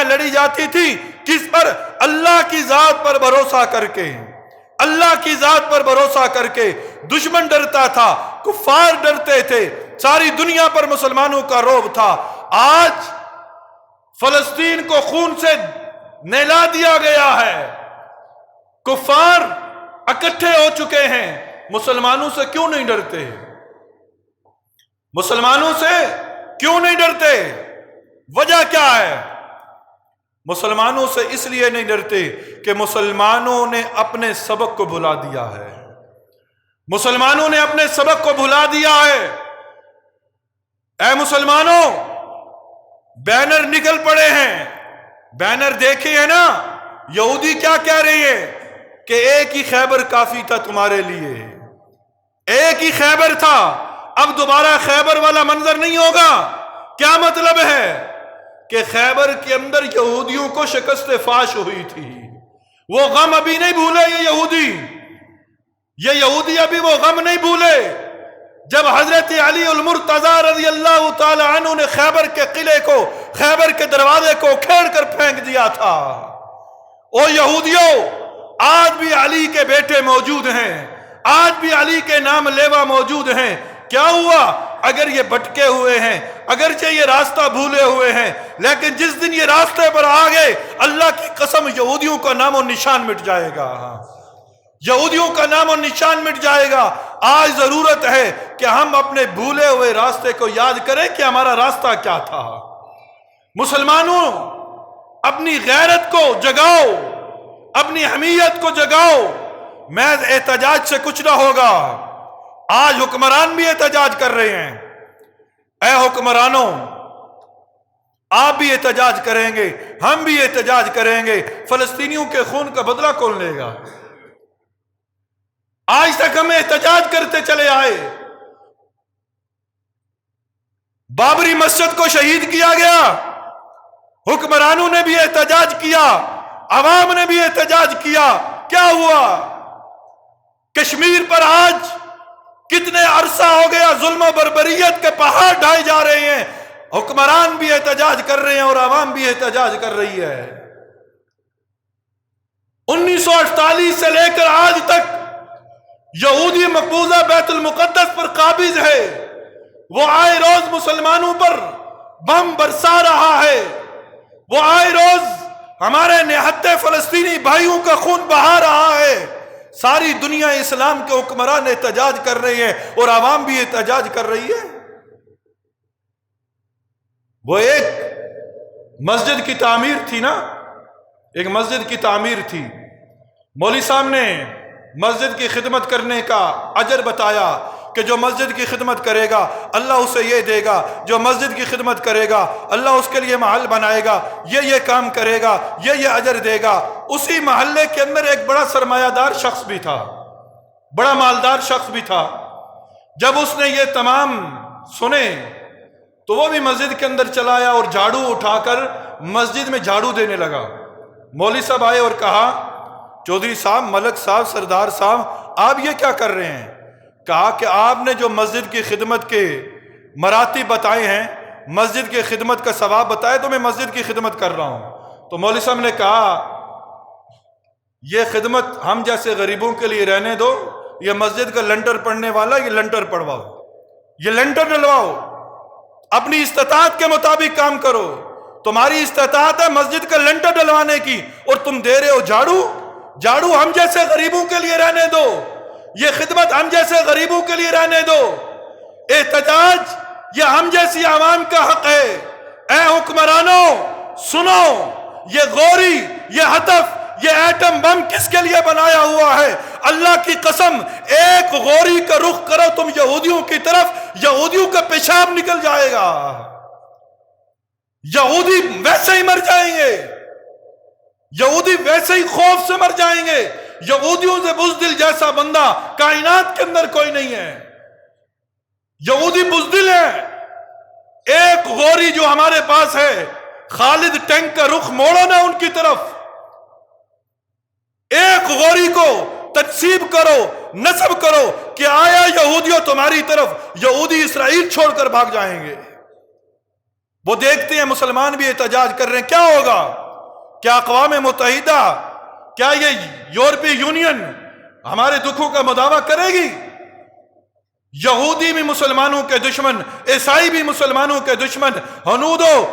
لڑائیاں لڑی جاتی تھی کس پر؟ اللہ کی ذات پر بھروسہ کر کے، اللہ کی ذات پر بھروسہ کر کے۔ دشمن ڈرتا تھا، کفار ڈرتے تھے، ساری دنیا پر مسلمانوں کا رعب تھا۔ آج فلسطین کو خون سے نہلا دیا گیا ہے، کفار اکٹھے ہو چکے ہیں، مسلمانوں سے کیوں نہیں ڈرتے؟ مسلمانوں سے کیوں نہیں ڈرتے؟ وجہ کیا ہے؟ مسلمانوں سے اس لیے نہیں ڈرتے کہ مسلمانوں نے اپنے سبق کو بھلا دیا ہے، مسلمانوں نے اپنے سبق کو بھلا دیا ہے۔ اے مسلمانوں، بینر نکل پڑے ہیں، بینر دیکھے ہیں نا؟ یہودی کیا کہہ رہی ہے کہ ایک ہی خیبر کافی تھا تمہارے لیے، ایک ہی خیبر تھا، اب دوبارہ خیبر والا منظر نہیں ہوگا۔ کیا مطلب ہے؟ کہ خیبر کے اندر یہودیوں کو شکست فاش ہوئی تھی، وہ غم ابھی نہیں بھولے یہ یہودی ابھی وہ غم نہیں بھولے جب حضرت علی المرتضی رضی اللہ تعالی عنہ نے خیبر کے قلعے کو، خیبر کے دروازے کو کھیڑ کر پھینک دیا تھا۔ او یہودیوں، آج بھی علی کے بیٹے موجود ہیں، آج بھی علی کے نام لیوا موجود ہیں۔ کیا ہوا؟ اگر یہ بھٹکے ہوئے ہیں، اگرچہ یہ راستہ بھولے ہوئے ہیں، لیکن جس دن یہ راستے پر آ گئے، اللہ کی قسم یہودیوں کا نام و نشان مٹ جائے گا، یہودیوں کا نام و نشان مٹ جائے گا۔ آج ضرورت ہے کہ ہم اپنے بھولے ہوئے راستے کو یاد کریں کہ ہمارا راستہ کیا تھا۔ مسلمانوں، اپنی غیرت کو جگاؤ، اپنی حمیت کو جگاؤ، محض احتجاج سے کچھ نہ ہوگا۔ آج حکمران بھی احتجاج کر رہے ہیں۔ اے حکمرانوں، آپ بھی احتجاج کریں گے، ہم بھی احتجاج کریں گے۔ فلسطینیوں کے خون کا بدلہ کون لے گا؟ آج تک ہم احتجاج کرتے چلے آئے، بابری مسجد کو شہید کیا گیا، حکمرانوں نے بھی احتجاج کیا، عوام نے بھی احتجاج کیا، کیا ہوا؟ کشمیر پر آج کتنے عرصہ ہو گیا ظلم و بربریت کے پہاڑ ڈھائے جا رہے ہیں، حکمران بھی احتجاج کر رہے ہیں اور عوام بھی احتجاج کر رہی ہے۔ 1948 سے لے کر آج تک یہودی مقبوضہ بیت المقدس پر قابض ہے، وہ آئے روز مسلمانوں پر بم برسا رہا ہے، وہ آئے روز ہمارے نہتے فلسطینی بھائیوں کا خون بہا رہا ہے۔ ساری دنیا اسلام کے حکمران احتجاج کر رہے ہیں اور عوام بھی احتجاج کر رہی ہے۔ وہ ایک مسجد کی تعمیر تھی نا، ایک مسجد کی تعمیر تھی، مولوی صاحب نے مسجد کی خدمت کرنے کا اجر بتایا کہ جو مسجد کی خدمت کرے گا اللہ اسے یہ دے گا، جو مسجد کی خدمت کرے گا اللہ اس کے لیے محل بنائے گا، یہ کام کرے گا، یہ اجر دے گا۔ اسی محلے کے اندر ایک بڑا سرمایہ دار شخص بھی تھا، بڑا مالدار شخص بھی تھا۔ جب اس نے یہ تمام سنے تو وہ بھی مسجد کے اندر چلا آیا اور جھاڑو اٹھا کر مسجد میں جھاڑو دینے لگا۔ مولوی صاحب آئے اور کہا، چودھری صاحب، ملک صاحب، سردار صاحب، آپ یہ کیا کر رہے ہیں؟ کہا کہ آپ نے جو مسجد کی خدمت کے مراتب بتائے ہیں، مسجد کی خدمت کا ثواب بتایا، تو میں مسجد کی خدمت کر رہا ہوں۔ تو مولوی صاحب نے کہا، یہ خدمت ہم جیسے غریبوں کے لیے رہنے دو، یہ مسجد کا لنٹر پڑنے والا، یہ لنٹر پڑواؤ، یہ لنٹر ڈلواؤ، اپنی استطاعت کے مطابق کام کرو۔ تمہاری استطاعت ہے مسجد کا لنٹر ڈلوانے کی اور تم دے رہے ہو جھاڑو۔ جھاڑو ہم جیسے غریبوں کے لیے رہنے دو، یہ خدمت ہم جیسے غریبوں کے لیے رہنے دو، احتجاج یہ ہم جیسی عوام کا حق ہے۔ اے حکمرانوں سنو، یہ غوری، یہ ہدف، یہ ایٹم بم کس کے لیے بنایا ہوا ہے؟ اللہ کی قسم، ایک غوری کا رخ کرو تم یہودیوں کی طرف، یہودیوں کا پیشاب نکل جائے گا، یہودی ویسے ہی مر جائیں گے، یہودی ویسے ہی خوف سے مر جائیں گے۔ یہودیوں سے بزدل جیسا بندہ کائنات کے اندر کوئی نہیں ہے، یہودی بزدل ہے۔ ایک غوری جو ہمارے پاس ہے، خالد ٹینک کا رخ موڑو نا ان کی طرف، ایک غوری کو تنصیب کرو، نصب کرو کہ آیا یہودیوں تمہاری طرف، یہودی اسرائیل چھوڑ کر بھاگ جائیں گے۔ وہ دیکھتے ہیں مسلمان بھی احتجاج کر رہے ہیں، کیا ہوگا؟ کیا اقوام متحدہ، کیا یہ یورپی یونین ہمارے دکھوں کا مداوع کرے گی؟ یہودی بھی مسلمانوں کے دشمن، عیسائی بھی مسلمانوں کے دشمن، ہنودو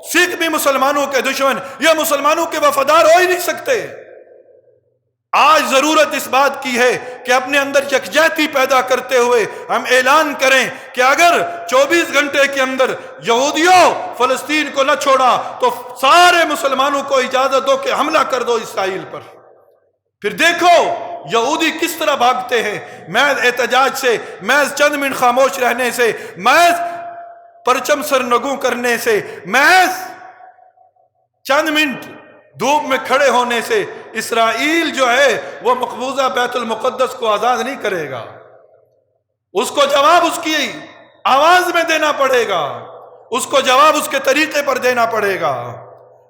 سکھ بھی مسلمانوں کے دشمن، یہ مسلمانوں کے وفادار ہو ہی نہیں سکتے۔ آج ضرورت اس بات کی ہے کہ اپنے اندر یکجہتی پیدا کرتے ہوئے ہم اعلان کریں کہ اگر 24 گھنٹے کے اندر یہودیوں فلسطین کو نہ چھوڑا تو سارے مسلمانوں کو اجازت دو کہ حملہ کر دو اسرائیل پر۔ پھر دیکھو یہودی کس طرح بھاگتے ہیں، محض احتجاج سے، محض چند منٹ خاموش رہنے سے، محض پرچم سرنگوں کرنے سے، محض چند منٹ دھوپ میں کھڑے ہونے سے اسرائیل جو ہے وہ مقبوضہ بیت المقدس کو آزاد نہیں کرے گا۔ اس کو جواب اس کی آواز میں دینا پڑے گا، اس کو جواب اس کے طریقے پر دینا پڑے گا،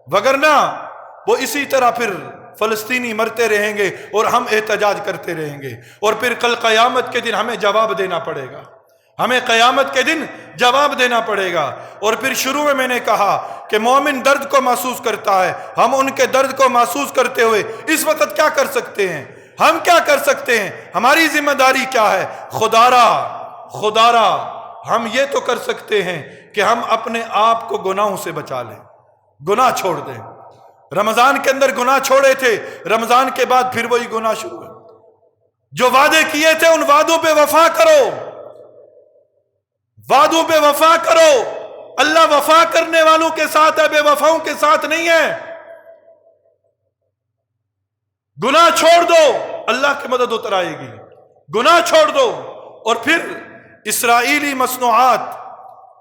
وگرنہ وہ اسی طرح پھر فلسطینی مرتے رہیں گے اور ہم احتجاج کرتے رہیں گے، اور پھر کل قیامت کے دن ہمیں جواب دینا پڑے گا، ہمیں قیامت کے دن جواب دینا پڑے گا۔ اور پھر شروع میں نے کہا کہ مومن درد کو محسوس کرتا ہے، ہم ان کے درد کو محسوس کرتے ہوئے اس وقت کیا کر سکتے ہیں؟ ہم کیا کر سکتے ہیں؟ ہماری ذمہ داری کیا ہے؟ خدارا ہم یہ تو کر سکتے ہیں کہ ہم اپنے آپ کو گناہوں سے بچا لیں، گناہ چھوڑ دیں۔ رمضان کے اندر گناہ چھوڑے تھے، رمضان کے بعد پھر وہی گناہ شروع ہے۔ جو وعدے کیے تھے ان وعدوں پہ وفا کرو، وعدوں پہ وفا کرو۔ اللہ وفا کرنے والوں کے ساتھ ہے، بے وفاؤں کے ساتھ نہیں ہے۔ گناہ چھوڑ دو، اللہ کی مدد اتر آئے گی۔ گناہ چھوڑ دو، اور پھر اسرائیلی مصنوعات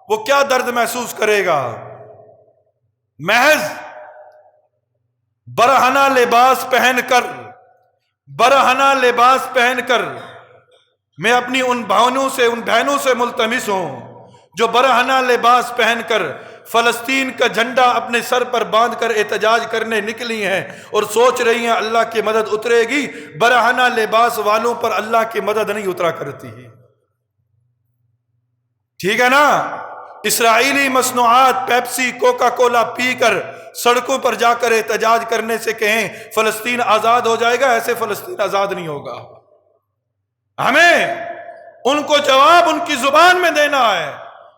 وہ کیا درد محسوس کرے گا؟ محض برہنہ لباس پہن کر میں اپنی ان بہنوں سے ملتمس ہوں جو برہنہ لباس پہن کر فلسطین کا جھنڈا اپنے سر پر باندھ کر احتجاج کرنے نکلی ہیں اور سوچ رہی ہیں اللہ کی مدد اترے گی۔ برہنہ لباس والوں پر اللہ کی مدد نہیں اترا کرتی ہے، ٹھیک ہے نا؟ اسرائیلی مصنوعات پیپسی کوکا کولا پی کر سڑکوں پر جا کر احتجاج کرنے سے کہیں فلسطین آزاد ہو جائے گا، ایسے فلسطین آزاد نہیں ہوگا۔ ہمیں ان کو جواب ان کی زبان میں دینا ہے۔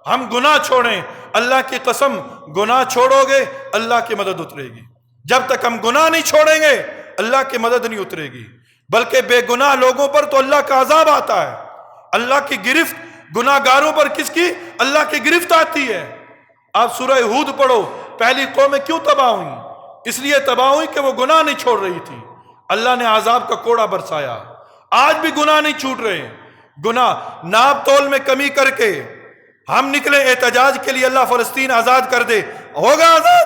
ہم گناہ چھوڑیں، اللہ کی قسم گناہ چھوڑو گے اللہ کی مدد اترے گی۔ جب تک ہم گناہ نہیں چھوڑیں گے اللہ کی مدد نہیں اترے گی، بلکہ بے گناہ لوگوں پر تو اللہ کا عذاب آتا ہے۔ اللہ کی گرفت گناہ گاروں پر کس کی؟ اللہ کی گرفت آتی ہے۔ آپ سورہ ہود پڑھو، پہلی قومیں کیوں تباہ ہوئیں؟ اس لیے تباہ ہوئی کہ وہ گناہ نہیں چھوڑ رہی تھی، اللہ نے عذاب کا کوڑا برسایا۔ آج بھی گناہ نہیں چھوٹ رہے، گناہ ناپ تول میں کمی کر کے ہم نکلے احتجاج کے لیے اللہ فلسطین آزاد کر دے، ہوگا آزاد؟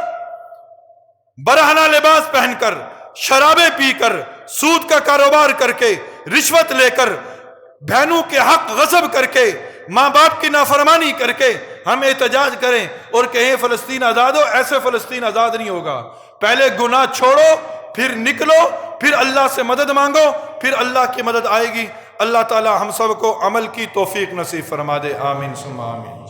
برہنہ لباس پہن کر، شرابیں پی کر، سود کا کاروبار کر کے، رشوت لے کر، بہنوں کے حق غصب کر کے، ماں باپ کی نافرمانی کر کے ہم احتجاج کریں اور کہیں فلسطین آزاد ہو، ایسے فلسطین آزاد نہیں ہوگا۔ پہلے گناہ چھوڑو، پھر نکلو، پھر اللہ سے مدد مانگو، پھر اللہ کی مدد آئے گی۔ اللہ تعالی ہم سب کو عمل کی توفیق نصیب فرما دے، آمین ثم آمین۔